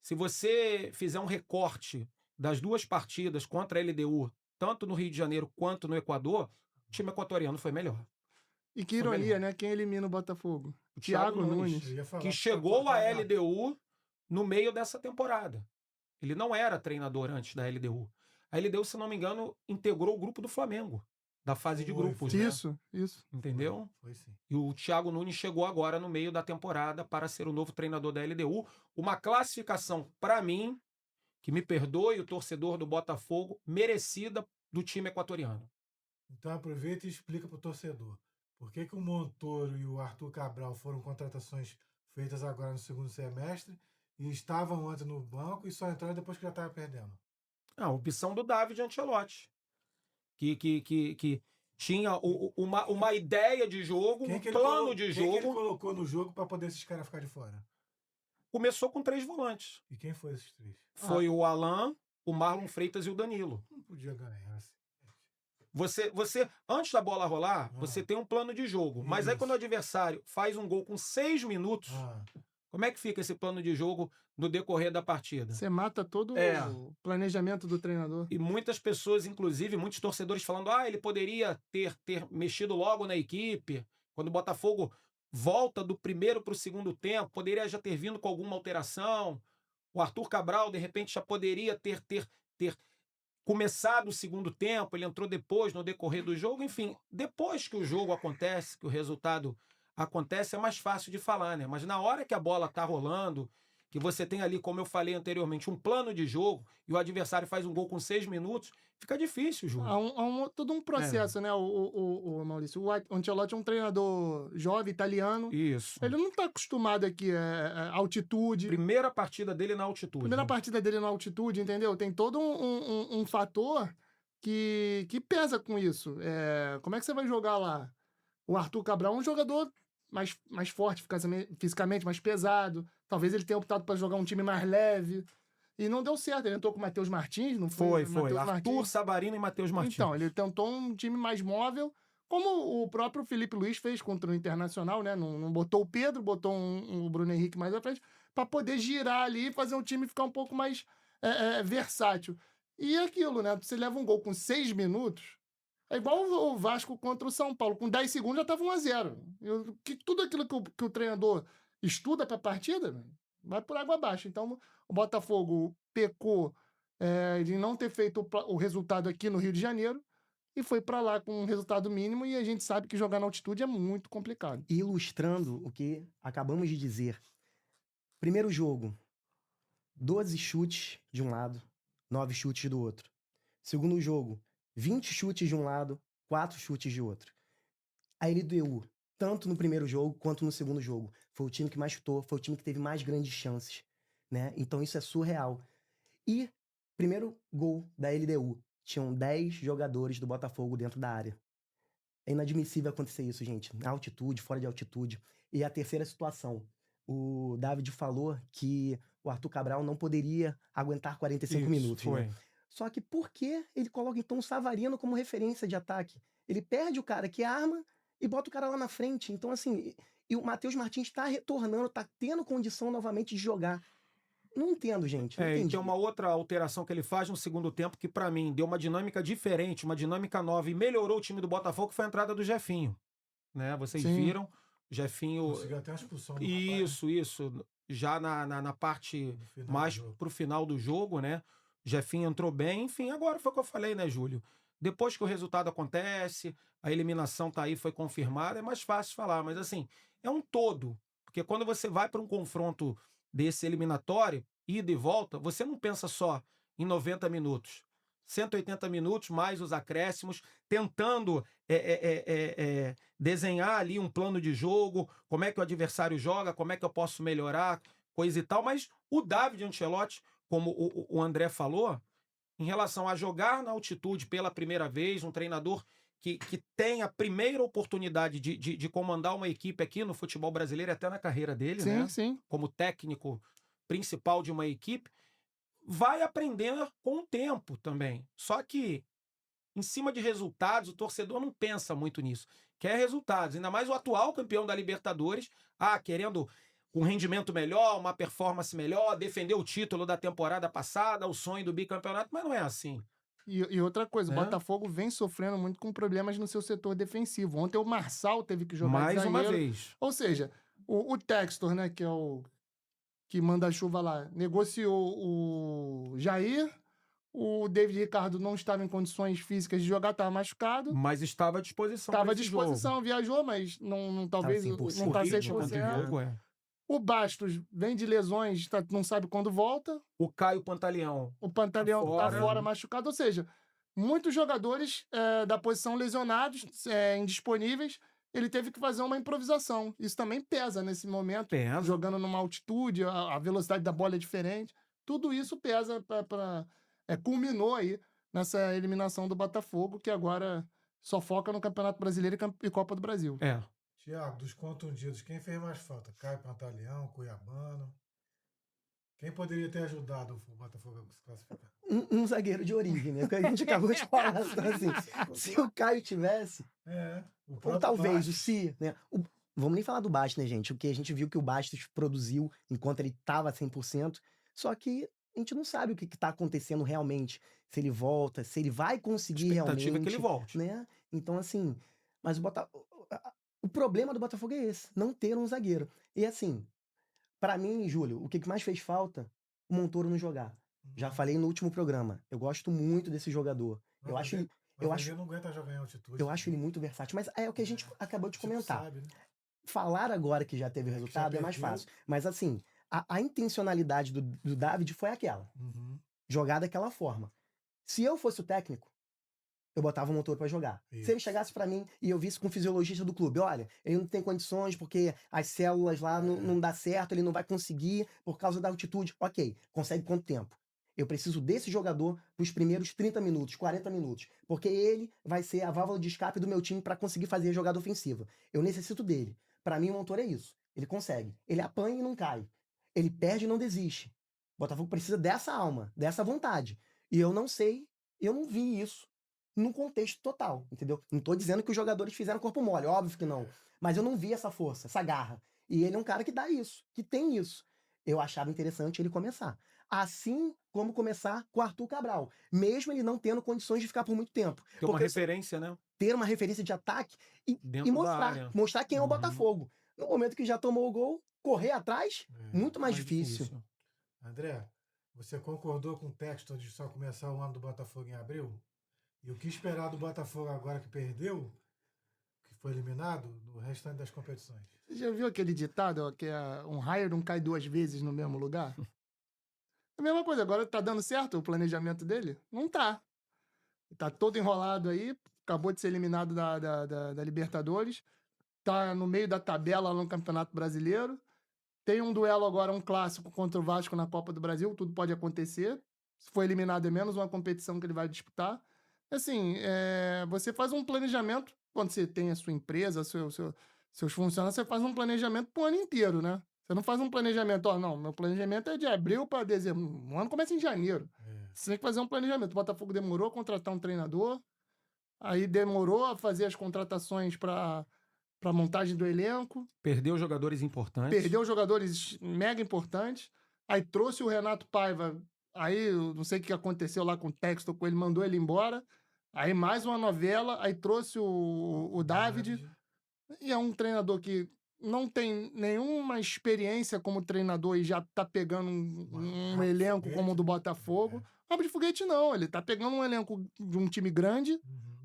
se você fizer um recorte das 2 partidas contra a LDU, tanto no Rio de Janeiro quanto no Equador, o time equatoriano foi melhor. E que ironia, né? Quem elimina o Botafogo? O Thiago Nunes. Eu ia falar Que tá chegou à cortado. LDU no meio dessa temporada. Ele não era treinador antes da LDU. A LDU, se não me engano, integrou o grupo do Flamengo, da fase de Foi, grupos. foi. Né? Isso. Entendeu? Foi sim. E o Thiago Nunes chegou agora no meio da temporada para ser o novo treinador da LDU. Uma classificação, para mim, que me perdoe o torcedor do Botafogo, merecida do time equatoriano. Então aproveita e explica pro torcedor. Por que o Montoro e o Arthur Cabral foram contratações feitas agora no segundo semestre e estavam antes no banco e só entraram depois que já estava perdendo? A opção do David Ancelotti, que tinha uma ideia de jogo, um plano de Quem que jogo. ele colocou no jogo para poder esses caras ficarem de fora? Começou com 3 volantes. E quem foi esses 3? Foi o Alan, o Marlon Freitas e o Danilo. Não podia ganhar assim. Você, antes da bola rolar, você tem um plano de jogo. Mas aí Isso. quando o adversário faz um gol com 6 minutos, Ah, como é que fica esse plano de jogo no decorrer da partida? Você mata todo É. o planejamento do treinador. E muitas pessoas, inclusive, muitos torcedores falando, ele poderia ter mexido logo na equipe. Quando o Botafogo volta do primeiro para o segundo tempo, poderia já ter vindo com alguma alteração. O Arthur Cabral, de repente, já poderia ter começado o segundo tempo, ele entrou depois, no decorrer do jogo. Enfim, depois que o jogo acontece, que o resultado acontece, é mais fácil de falar, né? Mas na hora que a bola tá rolando, que você tem ali, como eu falei anteriormente, um plano de jogo e o adversário faz um gol com 6 minutos, fica difícil, Júlio. Há todo um processo, né, o Maurício? O Ancelotti é um treinador jovem, italiano. Isso. Ele não está acostumado aqui a altitude. Primeira partida dele na altitude. Primeira partida dele na altitude, entendeu? Tem todo um fator que pesa com isso. Como é que você vai jogar lá? O Arthur Cabral é um jogador mais forte fisicamente, mais pesado. Talvez ele tenha optado para jogar um time mais leve. E não deu certo. Ele entrou com o Matheus Martins, não foi? Foi. Matheus Arthur, Martins. Savarino e Matheus Martins. Então, ele tentou um time mais móvel, como o próprio Felipe Luiz fez contra o Internacional, né? Não botou o Pedro, botou o Bruno Henrique mais à frente, para poder girar ali e fazer um time ficar um pouco mais versátil. E aquilo, né? Você leva um gol com 6 minutos, é igual o Vasco contra o São Paulo. Com 10 segundos já estava 1-0. Tudo aquilo que o treinador estuda para a partida, vai por água abaixo. Então, o Botafogo pecou de não ter feito o resultado aqui no Rio de Janeiro e foi para lá com um resultado mínimo, e a gente sabe que jogar na altitude é muito complicado. Ilustrando o que acabamos de dizer. Primeiro jogo, 12 chutes de um lado, 9 chutes do outro. Segundo jogo, 20 chutes de um lado, 4 chutes de outro. A LDU, tanto no primeiro jogo quanto no segundo jogo, foi o time que mais chutou, foi o time que teve mais grandes chances, né? Então isso é surreal. E primeiro gol da LDU, tinham 10 jogadores do Botafogo dentro da área. É inadmissível acontecer isso, gente. Na altitude, fora de altitude. E a terceira situação. O David falou que o Arthur Cabral não poderia aguentar 45 Isso, minutos, né? foi. Só que por que ele coloca então o Savarino como referência de ataque? Ele perde o cara que arma e bota o cara lá na frente. Então, assim, e o Matheus Martins tá retornando, tá tendo condição novamente de jogar. Não entendo, gente. Não E tem entendi. uma outra alteração que ele faz no segundo tempo que, pra mim, deu uma dinâmica diferente, uma dinâmica nova e melhorou o time do Botafogo, que foi a entrada do Jefinho. Né? Vocês Sim. viram, o Jefinho. Conseguiu até a expulsão do rapaz, né? Isso. Já na parte No final do mais jogo. pro final do jogo, né? Jefinho entrou bem. Enfim, agora foi o que eu falei, né, Júlio? Depois que o resultado acontece, a eliminação tá aí, foi confirmada, é mais fácil falar. Mas, assim, é um todo. Porque quando você vai para um confronto desse eliminatório, ida e volta, você não pensa só em 90 minutos. 180 minutos, mais os acréscimos, tentando desenhar ali um plano de jogo, como é que o adversário joga, como é que eu posso melhorar, coisa e tal. Mas o David Ancelotti, como o André falou, em relação a jogar na altitude pela primeira vez, um treinador que tem a primeira oportunidade de comandar uma equipe aqui no futebol brasileiro, até na carreira dele, Sim, né? sim. Como técnico principal de uma equipe, vai aprender com o tempo também. Só que, em cima de resultados, o torcedor não pensa muito nisso. Quer resultados. Ainda mais o atual campeão da Libertadores, querendo um rendimento melhor, uma performance melhor, defender o título da temporada passada, o sonho do bicampeonato, mas não é assim. E outra coisa, o Né? Botafogo vem sofrendo muito com problemas no seu setor defensivo. Ontem o Marçal teve que jogar de Mais uma zagueiro. vez. Ou seja, o Textor, né, que é o que manda a chuva lá, negociou o Jair, o David Ricardo não estava em condições físicas de jogar, estava machucado, Mas estava à disposição estava para à esse disposição, jogo. viajou, mas talvez 100%. não está O ritmo do 100%. jogo é. O Bastos vem de lesões, não sabe quando volta. O Caio Pantaleão. O Pantaleão tá fora. fora machucado, ou seja, muitos jogadores da posição lesionados, indisponíveis, ele teve que fazer uma improvisação. Isso também pesa nesse momento, Pesa. jogando numa altitude, a velocidade da bola é diferente. Tudo isso pesa culminou aí nessa eliminação do Botafogo, que agora só foca no Campeonato Brasileiro e Copa do Brasil. É. Tiago, dos contundidos, quem fez mais falta? Caio Pantaleão, Cuiabano? Quem poderia ter ajudado o Botafogo a se classificar? Um zagueiro de origem, né? Que a gente acabou de falar. Então, assim, se o Caio tivesse, O ou próprio talvez o Bastos. Se, né? Vamos nem falar do Bastos, né, gente? Porque a gente viu que o Bastos produziu enquanto ele estava 100%, só que a gente não sabe o que está acontecendo realmente. Se ele volta, se ele vai A conseguir expectativa é que ele realmente, volte. né? Então, assim, mas o problema do Botafogo é esse, não ter um zagueiro. E assim, pra mim, Júlio, o que mais fez falta? O Montoro não jogar. Já falei no último programa. Eu gosto muito desse jogador. Mas Eu acho ele- ele, mas eu o acho, Nenê não aguenta jogar em altitude. eu acho ele muito versátil. Mas é o que a gente acabou de Tipo, comentar. sabe, né? Falar agora que já teve o Que já resultado é mais perdeu. fácil. Mas assim, a intencionalidade do David foi aquela. Uhum. Jogar daquela forma. Se eu fosse o técnico, eu botava o Montoro pra jogar. Se ele Isso. chegasse pra mim e eu visse com o fisiologista do clube, olha, ele não tem condições porque as células lá não dá certo, ele não vai conseguir por causa da altitude. Ok, consegue quanto tempo? Eu preciso desse jogador pros primeiros 30 minutos, 40 minutos, porque ele vai ser a válvula de escape do meu time pra conseguir fazer a jogada ofensiva. Eu necessito dele. Pra mim o Montoro é isso. Ele consegue. Ele apanha e não cai. Ele perde e não desiste. O Botafogo precisa dessa alma, dessa vontade. E eu não sei, eu não vi isso num contexto total, entendeu? Não tô dizendo que os jogadores fizeram corpo mole, óbvio que não. Mas eu não vi essa força, essa garra. E ele é um cara que dá isso, que tem isso. Eu achava interessante ele começar. Assim como começar com o Arthur Cabral, mesmo ele não tendo condições de ficar por muito tempo. Tem uma Porque referência, né? ter uma referência de ataque Dentro e da mostrar, área. mostrar quem é o Uhum. Botafogo. No momento que já tomou o gol, correr atrás, muito mais difícil. André, você concordou com o texto de só começar o ano do Botafogo em abril? E o que esperar do Botafogo agora que perdeu, que foi eliminado, no restante das competições? Você já viu aquele ditado, ó, que é um raio não cai duas vezes no mesmo lugar? É a mesma coisa, agora tá dando certo o planejamento dele? Não tá. Tá todo enrolado aí, acabou de ser eliminado da Libertadores, tá no meio da tabela lá no Campeonato Brasileiro. Tem um duelo agora, um clássico contra o Vasco na Copa do Brasil, tudo pode acontecer. Se for eliminado, é menos uma competição que ele vai disputar. Assim, você faz um planejamento, quando você tem a sua empresa, seus funcionários, você faz um planejamento pro ano inteiro, né? Você não faz um planejamento, não, meu planejamento é de abril para dezembro. O ano começa em janeiro. Você tem que fazer um planejamento. O Botafogo demorou a contratar um treinador, aí demorou a fazer as contratações para montagem do elenco, Perdeu jogadores importantes. perdeu jogadores mega importantes, aí trouxe o Renato Paiva, aí eu não sei o que aconteceu lá com o Textor, com ele, mandou ele embora, aí mais uma novela, aí trouxe o David, e é um treinador que não tem nenhuma experiência como treinador e já tá pegando um Rabo de elenco foguete, como o do né? Botafogo. Rabo de foguete não, ele tá pegando um elenco de um time grande,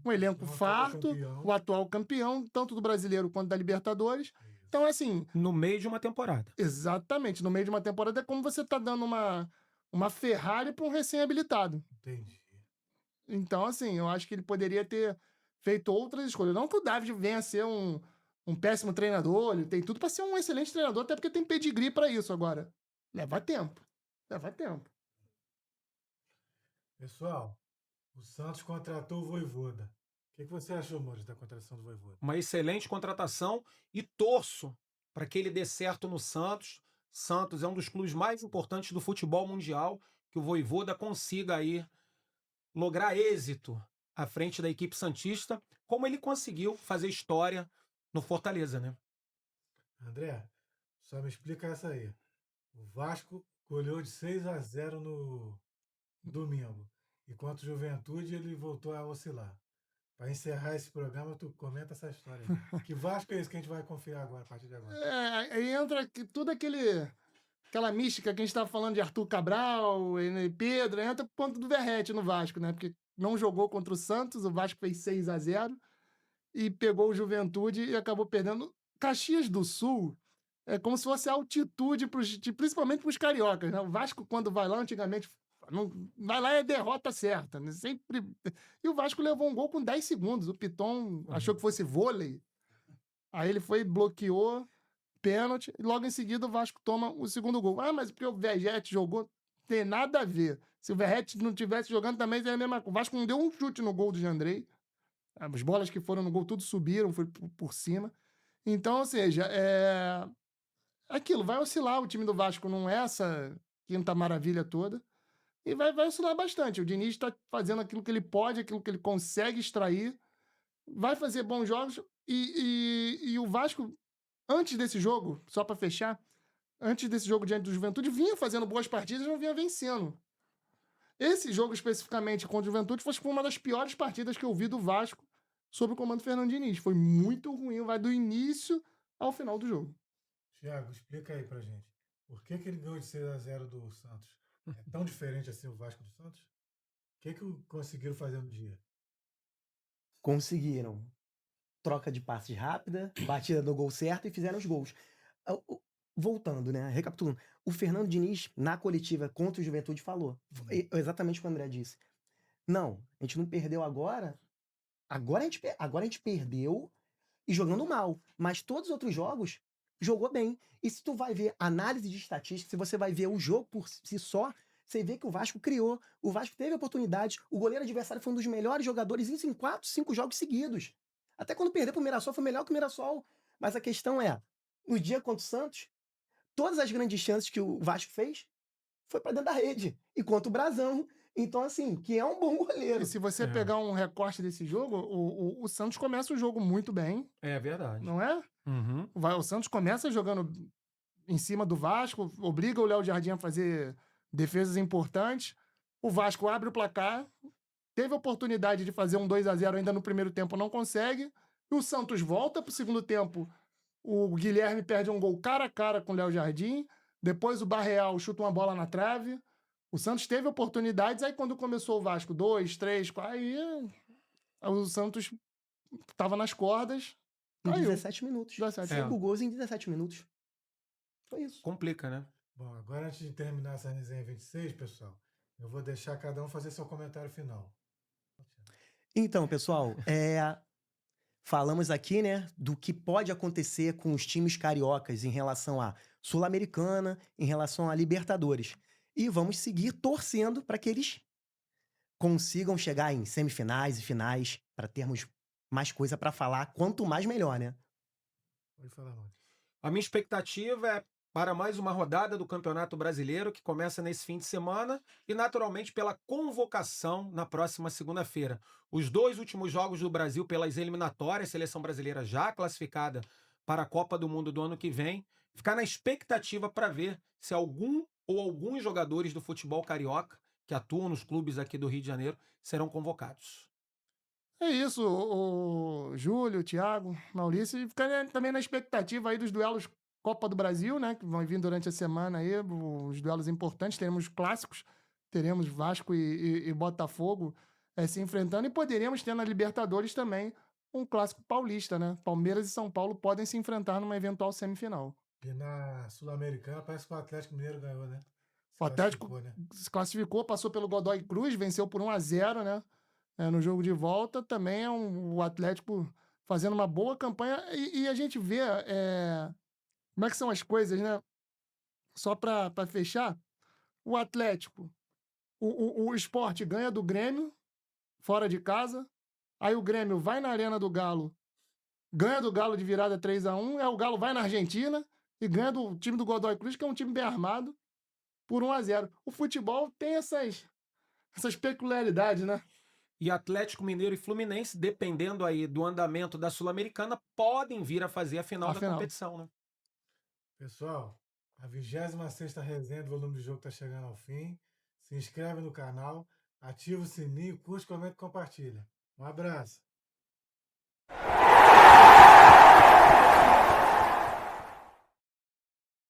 um elenco Um atual farto, campeão. o atual campeão, tanto do Brasileiro quanto da Libertadores. Então, assim, No meio de uma temporada. exatamente, no meio de uma temporada é como você tá dando uma Ferrari para um recém-habilitado. Entendi. Então, assim, eu acho que ele poderia ter feito outras escolhas. Não que o David venha a ser um péssimo treinador, ele tem tudo para ser um excelente treinador, até porque tem pedigree para isso agora. Leva tempo. Leva tempo. Pessoal, o Santos contratou o Vojvoda. O que você achou, Maurício, da contratação do Vojvoda? Uma excelente contratação e torço para que ele dê certo no Santos. Santos é um dos clubes mais importantes do futebol mundial, que o Vojvoda consiga aí lograr êxito à frente da equipe santista, como ele conseguiu fazer história no Fortaleza, né? André, só me explica essa aí. O Vasco goleou de 6-0 no domingo, enquanto o Juventude ele voltou a oscilar. Para encerrar esse programa, tu comenta essa história aí. Que Vasco é esse que a gente vai confiar agora, a partir de agora? Aí entra tudo aquela mística que a gente estava falando de Arthur Cabral e Pedro, entra pro ponto do Verratti no Vasco, né? Porque não jogou contra o Santos, o Vasco fez 6-0 e pegou o Juventude e acabou perdendo. Caxias do Sul é como se fosse altitude, principalmente para os cariocas, né? O Vasco, quando vai lá, antigamente, não, vai lá é derrota certa, né? Sempre. E o Vasco levou um gol com 10 segundos. O Piton achou que fosse vôlei. Aí ele foi, bloqueou, pênalti, e logo em seguida o Vasco toma o segundo gol. Ah, mas porque o Verratti jogou, tem nada a ver. Se o Verratti não tivesse jogando também, seria a mesma coisa. O Vasco não deu um chute no gol do Jandrei. As bolas que foram no gol tudo subiram, foi por cima. Então, ou seja, aquilo, vai oscilar. O time do Vasco não é essa quinta maravilha toda. E vai oscilar bastante. O Diniz está fazendo aquilo que ele pode, aquilo que ele consegue extrair. Vai fazer bons jogos. E o Vasco, antes desse jogo, só para fechar, antes desse jogo diante do Juventude, vinha fazendo boas partidas e não vinha vencendo. Esse jogo especificamente contra o Juventude foi uma das piores partidas que eu vi do Vasco sob o comando do Fernando Diniz. Foi muito ruim, vai do início ao final do jogo. Tiago, explica aí pra gente. Por que ele ganhou de 6-0 do Santos? É tão diferente assim o Vasco do Santos? O que conseguiram fazer no dia? Conseguiram troca de passes rápida, batida no gol certo e fizeram os gols. Voltando, né? Recapitulando. O Fernando Diniz, na coletiva contra o Juventude, falou exatamente o que o André disse. Não, a gente não perdeu agora. Agora a gente perdeu e jogando mal. Mas todos os outros jogos jogou bem. E se tu vai ver análise de estatística, se você vai ver o jogo por si só, você vê que o Vasco criou. O Vasco teve oportunidades. O goleiro adversário foi um dos melhores jogadores em 4, 5 jogos seguidos. Até quando perdeu pro Mirassol, foi melhor que o Mirassol. Mas a questão é, no dia contra o Santos, todas as grandes chances que o Vasco fez foi para dentro da rede. E contra o Brasão. Então, assim, que é um bom goleiro. E se você pegar um recorte desse jogo, o Santos começa o jogo muito bem. É verdade. Não é? Uhum. O Santos começa jogando em cima do Vasco, obriga o Léo Jardim a fazer defesas importantes. O Vasco abre o placar, teve a oportunidade de fazer um 2-0 ainda no primeiro tempo, não consegue. E o Santos volta para o segundo tempo. O Guilherme perde um gol cara a cara com o Léo Jardim. Depois o Barreal chuta uma bola na trave. O Santos teve oportunidades. Aí quando começou o Vasco, 2, 3, 4, aí o Santos estava nas cordas. Em Caiu. 17 minutos. 5 gols em 17 minutos. Foi isso. Complica, né? Bom, agora antes de terminar essa resenha 26, pessoal, eu vou deixar cada um fazer seu comentário final. Então, pessoal, falamos aqui, né, do que pode acontecer com os times cariocas em relação à Sul-Americana, em relação à Libertadores. E vamos seguir torcendo para que eles consigam chegar em semifinais e finais, para termos mais coisa para falar. Quanto mais, melhor, né? Pode falar, mano. A minha expectativa é para mais uma rodada do Campeonato Brasileiro, que começa nesse fim de semana, e naturalmente pela convocação na próxima segunda-feira. Os 2 últimos jogos do Brasil pelas eliminatórias, seleção brasileira já classificada para a Copa do Mundo do ano que vem, ficar na expectativa para ver se algum ou alguns jogadores do futebol carioca, que atuam nos clubes aqui do Rio de Janeiro, serão convocados. É isso, o Júlio, o Thiago, Maurício, e ficar também na expectativa aí dos duelos Copa do Brasil, né, que vão vir durante a semana aí, os duelos importantes, teremos clássicos, teremos Vasco e Botafogo se enfrentando, e poderíamos ter na Libertadores também um clássico paulista, né? Palmeiras e São Paulo podem se enfrentar numa eventual semifinal. E na Sul-Americana parece que o Atlético Mineiro ganhou, né? Se O Atlético classificou, né? se classificou, passou pelo Godoy Cruz, venceu por 1-0, né? No jogo de volta. Também é o Atlético fazendo uma boa campanha. E a gente vê como é que são as coisas, né? Só para fechar, o Atlético, o Sport ganha do Grêmio, fora de casa. Aí o Grêmio vai na Arena do Galo, ganha do Galo de virada 3-1. Aí o Galo vai na Argentina e ganha do time do Godoy Cruz, que é um time bem armado, por 1-0. O futebol tem essas peculiaridades, né? E Atlético Mineiro e Fluminense, dependendo aí do andamento da Sul-Americana, podem vir a fazer a final da Afinal. competição, né? Pessoal, a 26ª resenha do Volume de Jogo está chegando ao fim. Se inscreve no canal, ativa o sininho, curte, comenta e compartilha. Um abraço.